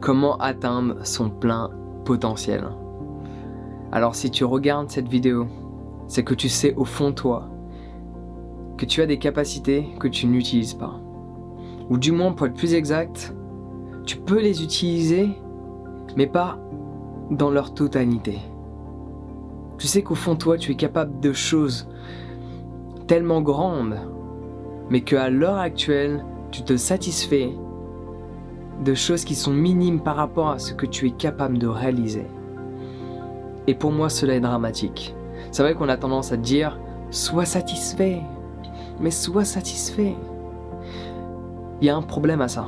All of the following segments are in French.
Comment atteindre son plein potentiel? Alors si tu regardes cette vidéo, c'est que tu sais au fond de toi que tu as des capacités que tu n'utilises pas. Ou du moins, pour être plus exact, tu peux les utiliser, mais pas dans leur totalité. Tu sais qu'au fond de toi, tu es capable de choses tellement grandes, mais qu'à l'heure actuelle, tu te satisfais de choses qui sont minimes par rapport à ce que tu es capable de réaliser. Et pour moi, cela est dramatique. C'est vrai qu'on a tendance à dire « sois satisfait », mais sois satisfait. Il y a un problème à ça.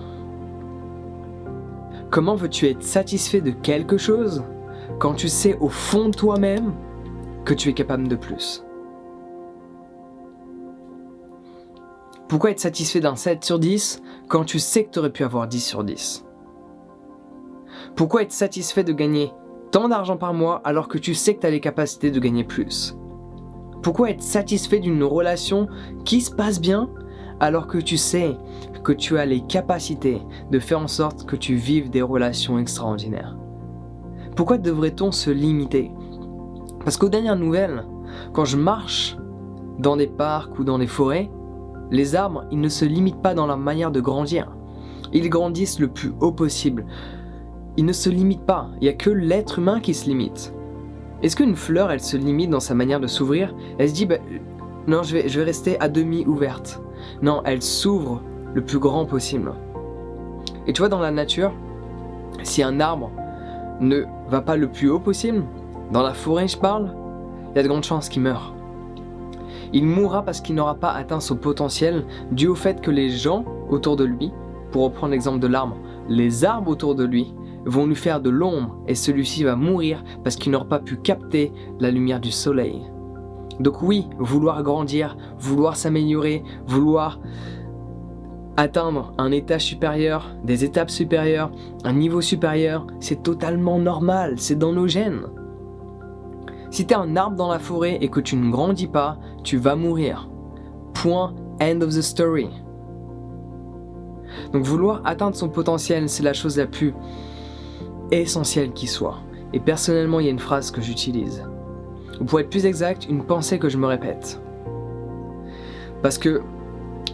Comment veux-tu être satisfait de quelque chose quand tu sais au fond de toi-même que tu es capable de plus? Pourquoi être satisfait d'un 7 sur 10 quand tu sais que tu aurais pu avoir 10 sur 10? Pourquoi être satisfait de gagner tant d'argent par mois alors que tu sais que tu as les capacités de gagner plus? Pourquoi être satisfait d'une relation qui se passe bien alors que tu sais que tu as les capacités de faire en sorte que tu vives des relations extraordinaires? Pourquoi devrait-on se limiter? Parce qu'aux dernières nouvelles, quand je marche dans des parcs ou dans des forêts, les arbres, ils ne se limitent pas dans leur manière de grandir. Ils grandissent le plus haut possible. Ils ne se limitent pas. Il n'y a que l'être humain qui se limite. Est-ce qu'une fleur, elle se limite dans sa manière de s'ouvrir? Elle se dit, non, je vais rester à demi ouverte. Non, elle s'ouvre le plus grand possible. Et tu vois, dans la nature, si un arbre ne va pas le plus haut possible, dans la forêt je parle, il y a de grandes chances qu'il meure. Il mourra parce qu'il n'aura pas atteint son potentiel dû au fait que les gens autour de lui, pour reprendre l'exemple de l'arbre, les arbres autour de lui vont lui faire de l'ombre et celui-ci va mourir parce qu'il n'aura pas pu capter la lumière du soleil. Donc oui, vouloir grandir, vouloir s'améliorer, vouloir atteindre un étage supérieur, des étapes supérieures, un niveau supérieur, c'est totalement normal, c'est dans nos gènes. Si tu es un arbre dans la forêt et que tu ne grandis pas, tu vas mourir. Point, end of the story. Donc vouloir atteindre son potentiel, c'est la chose la plus essentielle qui soit. Et personnellement, il y a une phrase que j'utilise. Ou pour être plus exact, une pensée que je me répète. Parce que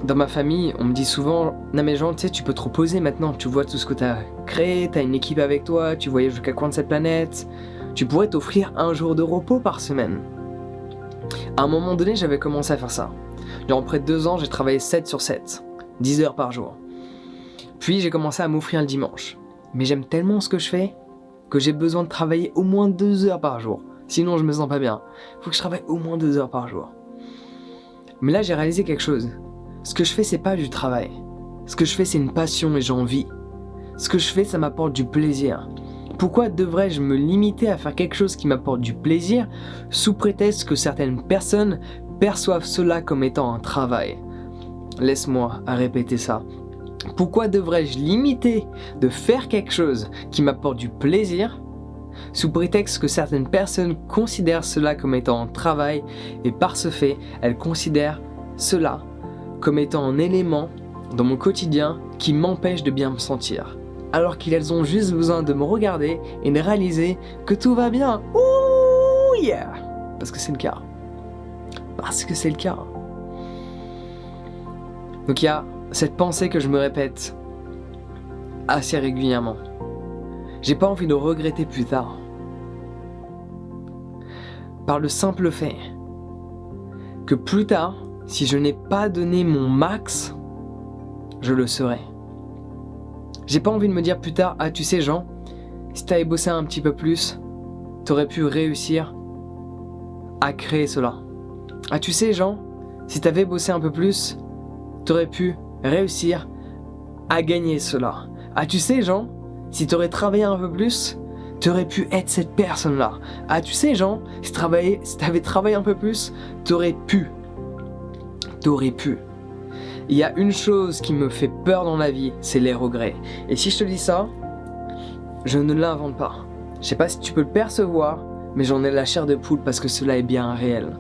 dans ma famille, on me dit souvent « Non mais Jean, tu sais, tu peux te reposer maintenant, tu vois tout ce que tu as créé, tu as une équipe avec toi, tu voyages jusqu'à coin de cette planète. Tu pourrais t'offrir un jour de repos par semaine. » À un moment donné, j'avais commencé à faire ça. Durant près de 2 ans, j'ai travaillé 7 sur 7, 10 heures par jour. Puis j'ai commencé à m'offrir le dimanche. Mais j'aime tellement ce que je fais que j'ai besoin de travailler au moins 2 heures par jour. Sinon, je me sens pas bien. Il faut que je travaille au moins 2 heures par jour. Mais là, j'ai réalisé quelque chose. Ce que je fais, c'est pas du travail. Ce que je fais, c'est une passion et j'en vis. Ce que je fais, ça m'apporte du plaisir. Pourquoi devrais-je me limiter à faire quelque chose qui m'apporte du plaisir sous prétexte que certaines personnes perçoivent cela comme étant un travail? Laisse-moi à répéter ça. Pourquoi devrais-je limiter de faire quelque chose qui m'apporte du plaisir sous prétexte que certaines personnes considèrent cela comme étant un travail et par ce fait, elles considèrent cela comme étant un élément dans mon quotidien qui m'empêche de bien me sentir? Alors qu'elles ont juste besoin de me regarder et de réaliser que tout va bien. Ouh yeah! Parce que c'est le cas. Parce que c'est le cas. Donc il y a cette pensée que je me répète assez régulièrement. J'ai pas envie de regretter plus tard. Par le simple fait que plus tard, si je n'ai pas donné mon max, je le serai. J'ai pas envie de me dire plus tard, ah tu sais Jean, si t'avais bossé un petit peu plus, t'aurais pu réussir à créer cela. Ah tu sais Jean, si t'avais bossé un peu plus, t'aurais pu réussir à gagner cela. Ah tu sais Jean, si t'aurais travaillé un peu plus, t'aurais pu être cette personne-là. Ah tu sais Jean, si t'avais travaillé un peu plus, t'aurais pu. Il y a une chose qui me fait peur dans la vie, c'est les regrets. Et si je te dis ça, je ne l'invente pas. Je sais pas si tu peux le percevoir, mais j'en ai la chair de poule parce que cela est bien réel.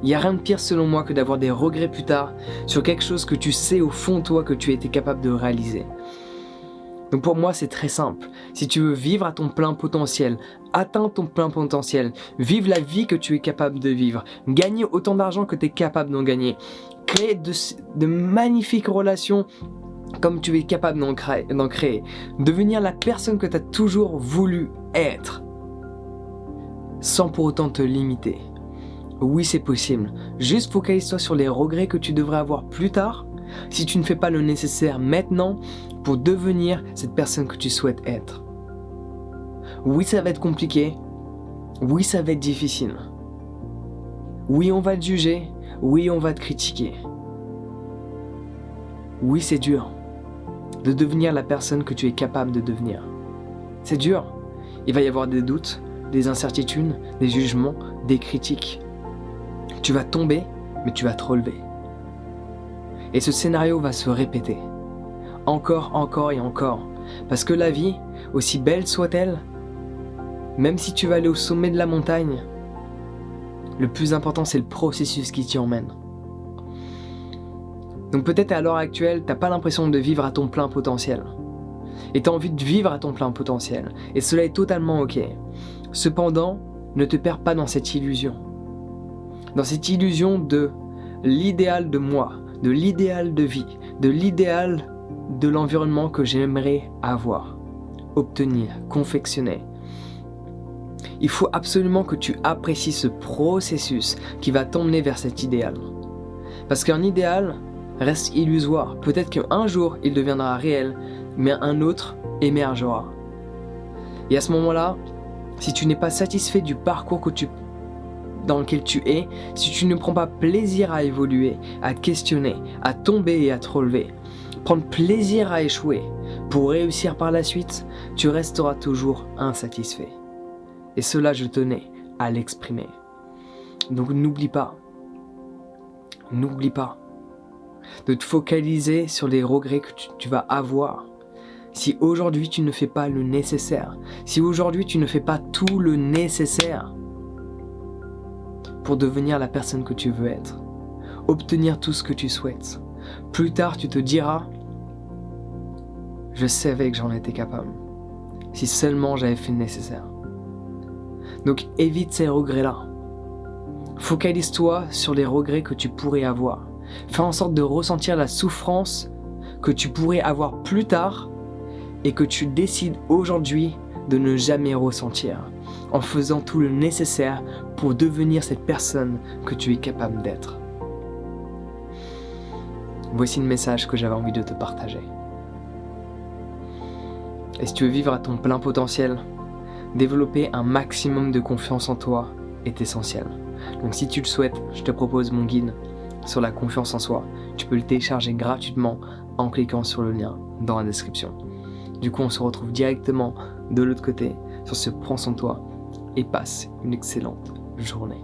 Il n'y a rien de pire selon moi que d'avoir des regrets plus tard sur quelque chose que tu sais au fond de toi que tu as été capable de réaliser. Donc pour moi, c'est très simple. Si tu veux vivre à ton plein potentiel, atteindre ton plein potentiel, vivre la vie que tu es capable de vivre, gagner autant d'argent que tu es capable d'en gagner, créer de magnifiques relations comme tu es capable d'en créer, devenir la personne que tu as toujours voulu être, sans pour autant te limiter. Oui, c'est possible. Juste focalise-toi sur les regrets que tu devrais avoir plus tard, si tu ne fais pas le nécessaire maintenant pour devenir cette personne que tu souhaites être. Oui, ça va être compliqué. Oui, ça va être difficile. Oui, on va te juger. Oui, on va te critiquer. Oui, c'est dur de devenir la personne que tu es capable de devenir. C'est dur. Il va y avoir des doutes, des incertitudes, des jugements, des critiques. Tu vas tomber, mais tu vas te relever. Et ce scénario va se répéter. Encore et encore. Parce que la vie, aussi belle soit-elle, même si tu vas aller au sommet de la montagne, le plus important c'est le processus qui t'y emmène. Donc peut-être à l'heure actuelle, t'as pas l'impression de vivre à ton plein potentiel. Et t'as envie de vivre à ton plein potentiel. Et cela est totalement ok. Cependant, ne te perds pas dans cette illusion. Dans cette illusion de l'idéal de moi, de l'idéal de vie, de l'idéal de l'environnement que j'aimerais avoir, obtenir, confectionner. Il faut absolument que tu apprécies ce processus qui va t'emmener vers cet idéal. Parce qu'un idéal reste illusoire. Peut-être qu'un jour il deviendra réel, mais un autre émergera. Et à ce moment-là, si tu n'es pas satisfait du parcours dans lequel tu es, si tu ne prends pas plaisir à évoluer, à te questionner, à tomber et à te relever, prendre plaisir à échouer pour réussir par la suite, tu resteras toujours insatisfait. Et cela, je tenais à l'exprimer. Donc n'oublie pas de te focaliser sur les regrets que tu vas avoir. Si aujourd'hui tu ne fais pas le nécessaire, si aujourd'hui tu ne fais pas tout le nécessaire pour devenir la personne que tu veux être, obtenir tout ce que tu souhaites, plus tard tu te diras « Je savais que j'en étais capable, si seulement j'avais fait le nécessaire ». Donc évite ces regrets-là. Focalise-toi sur les regrets que tu pourrais avoir. Fais en sorte de ressentir la souffrance que tu pourrais avoir plus tard et que tu décides aujourd'hui de ne jamais ressentir, en faisant tout le nécessaire pour devenir cette personne que tu es capable d'être. Voici le message que j'avais envie de te partager. Et si tu veux vivre à ton plein potentiel, développer un maximum de confiance en toi est essentiel. Donc si tu le souhaites, je te propose mon guide sur la confiance en soi. Tu peux le télécharger gratuitement en cliquant sur le lien dans la description. Du coup, on se retrouve directement de l'autre côté. Sur ce, prends soin de toi et passe une excellente journée.